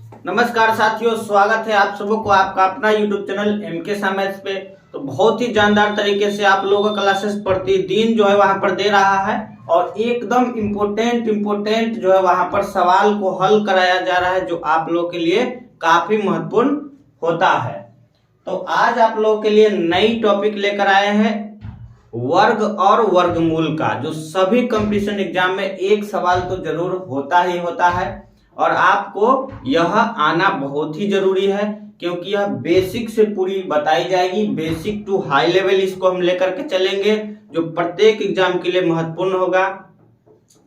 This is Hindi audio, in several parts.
नमस्कार साथियों, स्वागत है आप सबों को आपका अपना YouTube चैनल MK मैथ्स पे। तो बहुत ही जानदार तरीके से आप लोगों का क्लासेस प्रतिदिन जो है वहां पर दे रहा है और एकदम इम्पोर्टेंट जो है वहां पर सवाल को हल कराया जा रहा है, जो आप लोगों के लिए काफी महत्वपूर्ण होता है। तो आज आप लोगों के लिए नई टॉपिक लेकर आए हैं वर्ग और वर्गमूल का, जो सभी कंपटीशन एग्जाम में एक सवाल तो जरूर होता ही होता है और आपको यह आना बहुत ही जरूरी है, क्योंकि यह बेसिक से पूरी बताई जाएगी। बेसिक टू हाई लेवल इसको हम लेकर के चलेंगे, जो प्रत्येक एग्जाम के लिए महत्वपूर्ण होगा।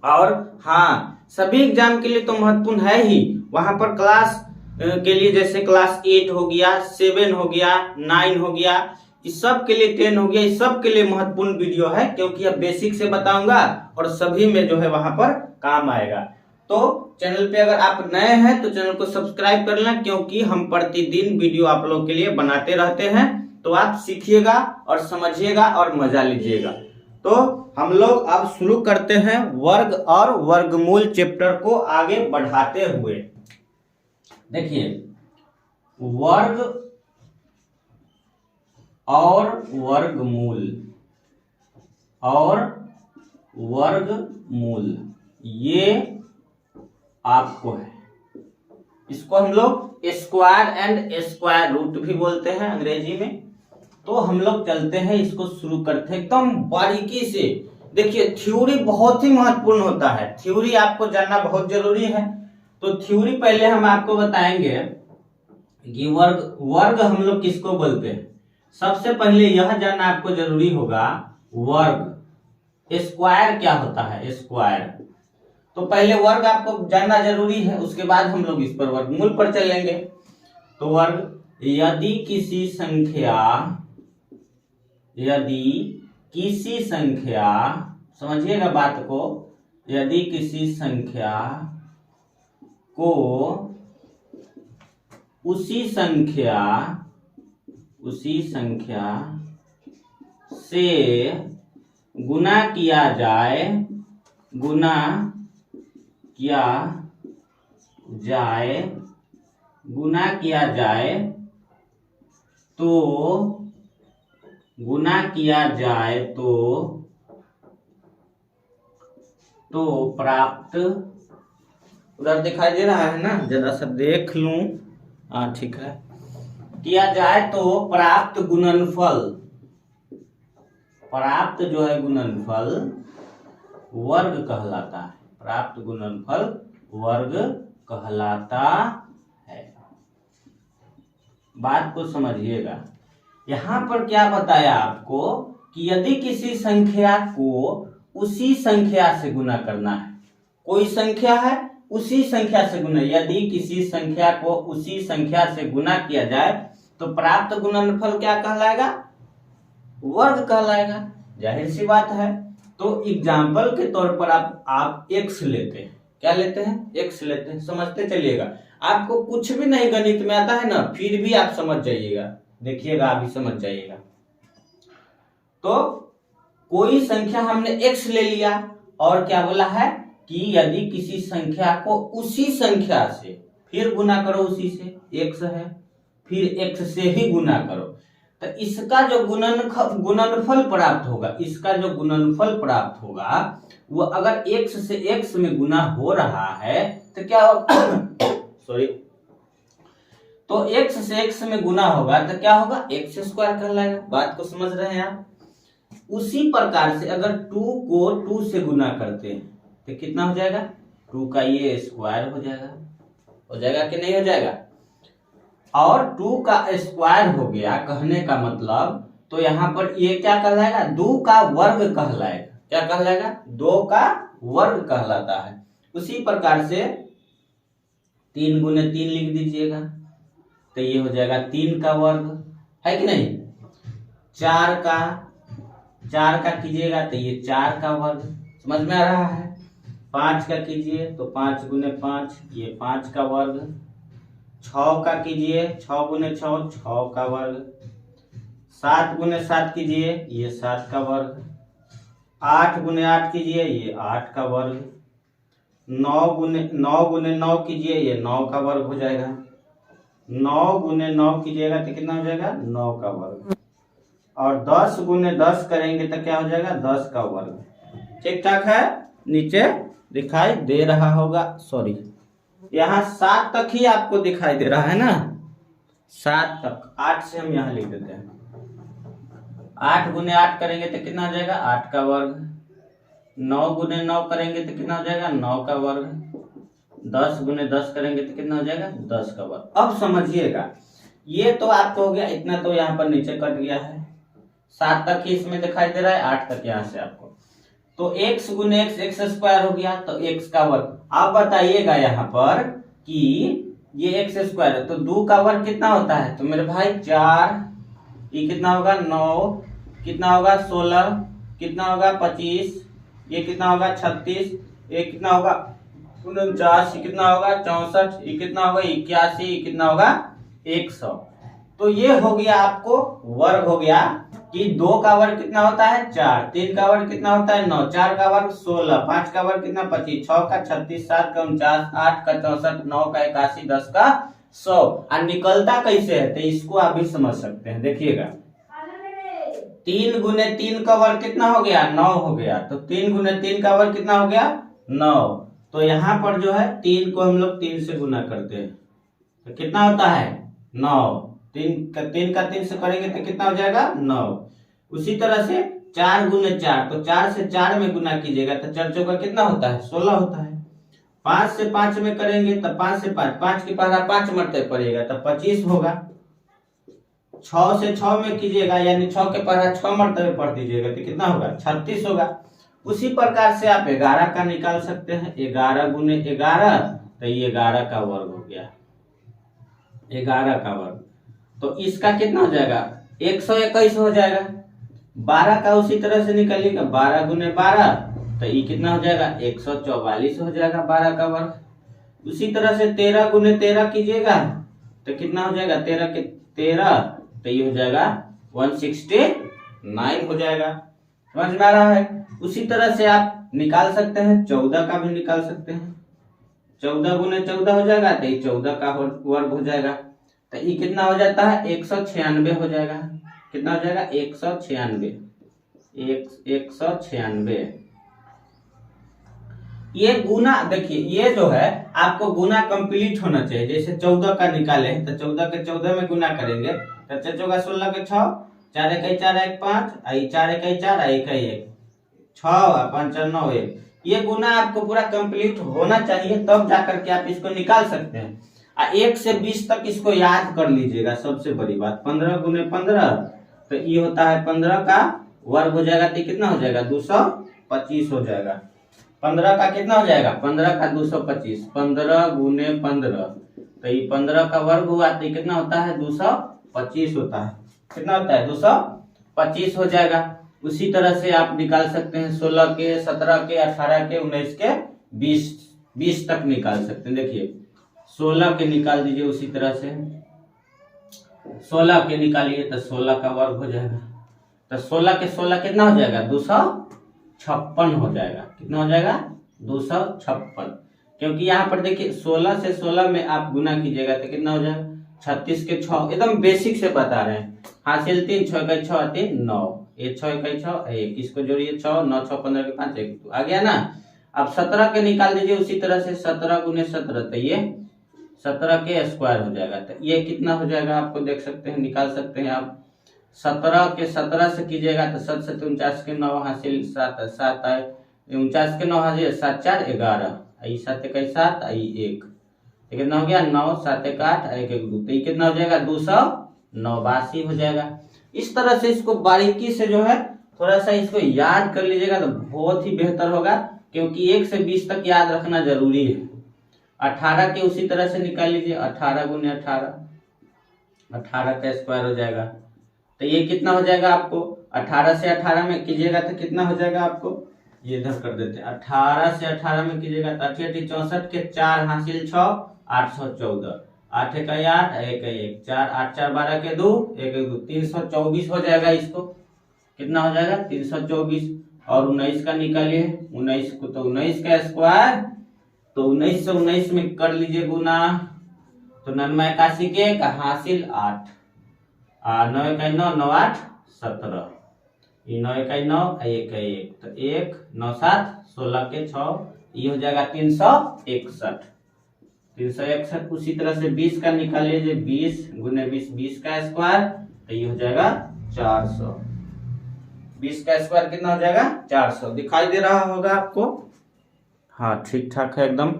और हाँ, सभी एग्जाम के लिए तो महत्वपूर्ण है ही, वहां पर क्लास के लिए जैसे क्लास 8 हो गया, 7 हो गया, 9 हो गया, इस सब के लिए 10 हो गया, इस सब के लिए महत्वपूर्ण वीडियो है, क्योंकि यह बेसिक से बताऊंगा और सभी में जो है वहां पर काम आएगा। तो चैनल पे अगर आप नए हैं तो चैनल को सब्सक्राइब कर लें, क्योंकि हम प्रतिदिन वीडियो आप लोगों के लिए बनाते रहते हैं। तो आप सीखिएगा और समझिएगा और मजा लीजिएगा। तो हम लोग अब शुरू करते हैं वर्ग और वर्गमूल चैप्टर को आगे बढ़ाते हुए। देखिए, वर्ग और वर्गमूल ये आपको है, इसको हम लोग स्क्वायर एंड स्क्वायर रूट भी बोलते हैं अंग्रेजी में। तो हम लोग चलते हैं, इसको शुरू करते हैं एकदम बारीकी से। देखिए, थ्योरी बहुत ही महत्वपूर्ण होता है, थ्योरी आपको जानना बहुत जरूरी है। तो थ्योरी पहले हम आपको बताएंगे कि वर्ग हम लोग किसको बोलते हैं। सबसे पहले यह जानना आपको जरूरी होगा वर्ग, स्क्वायर क्या होता है, स्क्वायर। तो पहले वर्ग आपको जानना जरूरी है, उसके बाद हम लोग इस पर वर्गमूल पर चलेंगे। तो वर्ग, यदि किसी संख्या समझिएगा बात को, यदि किसी संख्या को उसी संख्या से गुना किया जाए तो प्राप्त, उधर दिखाई दे रहा है ना, जरा सा देख लूं। हाँ ठीक है, किया जाए तो प्राप्त जो है गुणनफल वर्ग कहलाता है। प्राप्त गुणनफल वर्ग कहलाता है। बात को समझिएगा, यहां पर क्या बताया आपको कि यदि किसी संख्या को उसी संख्या से गुना करना है, कोई संख्या है उसी संख्या से गुना, यदि किसी संख्या को उसी संख्या से गुना किया जाए तो प्राप्त गुणनफल क्या कहलाएगा, वर्ग कहलाएगा। जाहिर सी बात है। तो एग्जाम्पल के तौर पर आप x लेते हैं, क्या लेते हैं, x लेते हैं। समझते चलिएगा, आपको कुछ भी नहीं गणित में आता है ना, फिर भी आप समझ जाइएगा, देखिएगा अभी समझ जाइएगा। तो कोई संख्या हमने x ले लिया और क्या बोला है कि यदि किसी संख्या को उसी संख्या से फिर गुना करो, उसी से x है, फिर x से ही गुना करो, तो इसका जो गुणनफल प्राप्त होगा, वो अगर x से x में गुना हो रहा है तो क्या होगा सॉरी, तो x से x में गुना होगा तो क्या होगा, x स्क्वायर कहलाएगा। बात को समझ रहे हैं आप। उसी प्रकार से अगर 2 को 2 से गुना करते हैं तो कितना हो जाएगा, 2 का ये स्क्वायर हो जाएगा कि नहीं हो जाएगा। और 2 का स्क्वायर हो गया, कहने का मतलब, तो यहां पर ये क्या कहलाएगा, 2 का वर्ग कहलाएगा। क्या कहलाएगा, 2 का वर्ग कहलाता है। उसी प्रकार से 3 गुने 3 लिख दीजिएगा तो ये हो जाएगा 3 का वर्ग, है कि नहीं। 4 का कीजिएगा तो ये 4 का वर्ग, समझ में आ रहा है। 5 का कीजिए तो 5 गुने 5, ये 5 का वर्ग। 6 का कीजिए, 6 गुने 6, 6 का वर्ग। 7 गुने 7 कीजिए, ये 7 का वर्ग। 8 गुने 8 कीजिए, ये 8 का वर्ग। 9 गुने 9 कीजिए, ये 9 का वर्ग हो जाएगा। 9 गुने 9 कीजिएगा तो कितना हो जाएगा 9 का वर्ग। और 10 गुने 10 करेंगे तो क्या हो जाएगा 10 का वर्ग। ठीक ठाक है, नीचे दिखाई दे रहा होगा, सॉरी यहाँ 7 तक ही आपको दिखाई दे रहा है ना, 7 तक। 8 से हम यहाँ लिख देते हैं। 8 गुने 8 करेंगे तो कितना हो जाएगा 8 का वर्ग। 9 गुने 9 करेंगे तो कितना हो जाएगा 9 का वर्ग। 10 गुने 10 करेंगे तो कितना हो जाएगा 10 का वर्ग। अब समझिएगा, ये तो आपको हो गया, इतना तो यहाँ पर नीचे कट गया है, 7 तक ही इसमें दिखाई दे रहा है, 8 तक यहाँ से आपको। तो x गुने x स्क्वायर हो गया, तो x का वर्ग। आप बताइएगा यहाँ पर कि ये x स्क्वायर है तो 2 का वर्ग कितना होता है, तो मेरे भाई 4, ये कितना होगा 9, कितना होगा 16, कितना होगा 25, ये कितना होगा 36, ये कितना होगा 49, ये कितना होगा 64, ये कितना होगा 81, ये कितना होगा 100। तो ये हो गया आपको वर्ग हो गया कि 2 का वर्ग कितना होता है 4, 3 का वर्ग कितना होता है 9, 4 का वर्ग 16, 5 का वर्ग कितना 25, 6 का 36, 7 का 49, 8 का 64, 9 का 81, 10 का 100। और निकलता कैसे है तो इसको आप भी समझ सकते हैं, देखिएगा 3 गुने 3 का वर्ग कितना हो गया 9 हो गया, तो 3 गुने 3 का वर्ग कितना हो गया 9। तो यहाँ पर जो है 3 को हम लोग 3 से गुना करते हैं तो कितना होता है 9, 3 का 3 से करेंगे तो कितना हो जाएगा 9। उसी तरह से 4 गुने 4, तो 4 से 4 में गुना कीजिएगा तो 4 चौका कितना होता है 16 होता है। 5 से 5 में करेंगे तो 5 से 5, 5 की पहला 5 मरते पड़ेगा तो 25 होगा। 6 से 6 में कीजिएगा यानी 6 के पहला 6 मरतबे पढ़ दीजिएगा तो कितना होगा 36 होगा। उसी प्रकार से आप 11 का निकाल सकते हैं, 11 गुने 11 तो ये 11 का वर्ग हो गया, 11 का वर्ग। तो इसका कितना हो जाएगा 121 हो जाएगा। 12 का उसी तरह से निकालिएगा, 12 गुने 12 तो ये कितना हो जाएगा 144 हो जाएगा 12 का वर्ग। उसी तरह से 13 गुने 13 कीजिएगा तो कितना हो जाएगा 13 के 13 तो ये हो जाएगा 169 हो जाएगा। समझ में आ रहा है। उसी तरह से आप निकाल सकते हैं, 14 का भी निकाल सकते हैं। 14 गुने 14 हो जाएगा तो ये 14 का वर्ग हो जाएगा, तो ये कितना हो जाता है 196 हो जाएगा। कितना हो जाएगा 196, 196। ये गुना देखिए, ये जो है आपको गुना कंप्लीट होना चाहिए। जैसे 14 का निकाले तो 14 के 14 में गुना करेंगे तो 4 चौका 16 के 6, 4 1 4 1 5, 4 1 4 1 1 6, 5 9 1। ये गुना आपको पूरा कंप्लीट होना चाहिए, तब जाकर के आप इसको निकाल सकते हैं। 1 से 20 तक इसको याद कर लीजिएगा। सबसे बड़ी बात 15 गुने 15 तो ये होता है 15 का वर्ग हो जाएगा तो कितना हो जाएगा 225 हो जाएगा। 15 का कितना हो जाएगा 15 का 225, 15 गुने 15 तो ये 15 का वर्ग हुआ तो कितना होता है 225 होता है। कितना होता है 225 हो जाएगा। उसी तरह से आप निकाल सकते हैं 16 के 17 के 18 के 19 के 20 तक निकाल सकते हैं। देखिए 16 के निकाल दीजिए, उसी तरह से 16 के निकालिए तो 16 का वर्ग हो जाएगा। तो 16 के 16 कितना हो जाएगा 256 हो जाएगा। कितना हो जाएगा 256, क्योंकि यहाँ पर देखिए 16 से 16 में आप गुना कीजिएगा तो कितना हो जाएगा 36 के 6। एकदम बेसिक से बता रहे हैं। हासिल 3 6 का 6 3 9, ये 6 का 6 1, इसको जोड़िए 6 9 6 15 के 5 1 आ गया ना। अब 17 के निकाल दीजिए, उसी तरह से 17 गुने 17 तो ये 17 के स्क्वायर हो जाएगा। तो ये कितना हो जाएगा आपको देख सकते हैं, निकाल सकते हैं आप। 17 के 17 से कीजिएगा तो 7 7 49 के 9 हासिल 7 7 आए, 49 के 9 हासिल 7 4 11, आई 7 1 7 आई 1, कितना हो गया 9 7 1 8 1 1 2, तो ये कितना हो जाएगा 289 हो जाएगा। इस तरह से इसको बारीकी से जो है थोड़ा सा इसको याद कर लीजिएगा तो बहुत ही बेहतर होगा, क्योंकि 1 से 20 तक याद रखना जरूरी है। 18 के उसी तरह से निकाल लीजिए, 18 गुने 18, 18 का स्क्वायर हो जाएगा। तो ये कितना हो जाएगा आपको 18 से 18 में कीजिएगा तो कितना हो जाएगा आपको, ये इधर कर देते हैं। 18 से 18 में कीजिएगा तो 8 64 के 4 हासिल 6 814, 8 1 8 1 1 4 8 4 12 के 2 1 1 2, 324 हो जाएगा। इसको कितना हो जाएगा 324। और 19 का निकालिए, 19 को तो 19 का स्क्वायर तो 19 से 19 में कर लीजिए गुना, तो 99 के हासिल 8, 9 1 9 9 8 17, 9 1 9 1 1, तो 1 9 7 16 के 6, ये हो जाएगा 361। 361 उसी तरह से 20 का निकाल लीजिए, 20 गुने 20 20 का स्क्वायर, तो ये हो जाएगा 400। 20 का स्क्वायर कितना हो जाएगा 400, दिखाई दे रहा होगा आपको। हाँ ठीक ठाक है एकदम।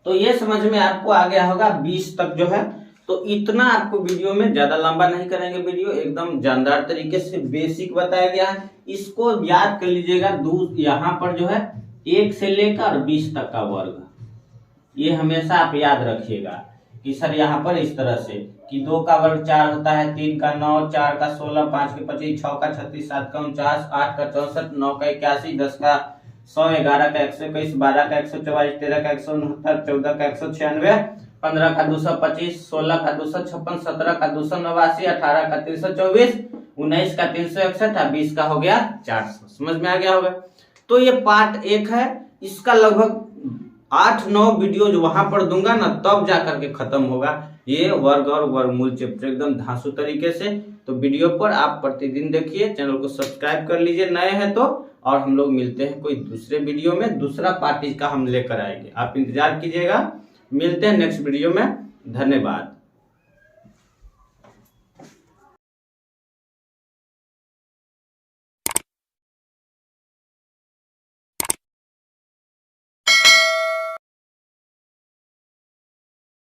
तो ये समझ में आपको आ गया होगा 20 तक जो है। तो इतना आपको वीडियो में, ज्यादा लंबा नहीं करेंगे वीडियो, एकदम जानदार तरीके से बेसिक बताया गया है। इसको याद कर लीजिएगा। यहाँ पर जो है 1 से लेकर 20 तक का वर्ग, ये हमेशा आप याद रखिएगा कि सर यहाँ पर इस तरह से कि 2 का वर्ग 4 होता है, 3 का 9, 4 का 16, 5 के 25, 6 का 36, 7 का 49, 8 का 64, 9 का 81, 10 का 100, 11 का 121, 12 का 144, 13 का 169, 14 का 196, 15 का 225, 16 का 256, 17 का 289, 18 का 324, 19 का 361 और 20 का हो गया 400। समझ में आ गया होगा। तो ये पार्ट 1 है, इसका लगभग 8-9 वीडियो जो वहां पर दूंगा ना, तब जाकर के खत्म होगा ये वर्ग और वर्गमूल चैप्टर एकदम धांसू तरीके से। तो वीडियो पर आप प्रतिदिन देखिए, चैनल को सब्सक्राइब कर लीजिए नए हैं तो, और हम लोग मिलते हैं कोई दूसरे वीडियो में, दूसरा पार्ट इसका हम लेकर आएंगे, आप इंतजार कीजिएगा। मिलते हैं नेक्स्ट वीडियो में, धन्यवाद।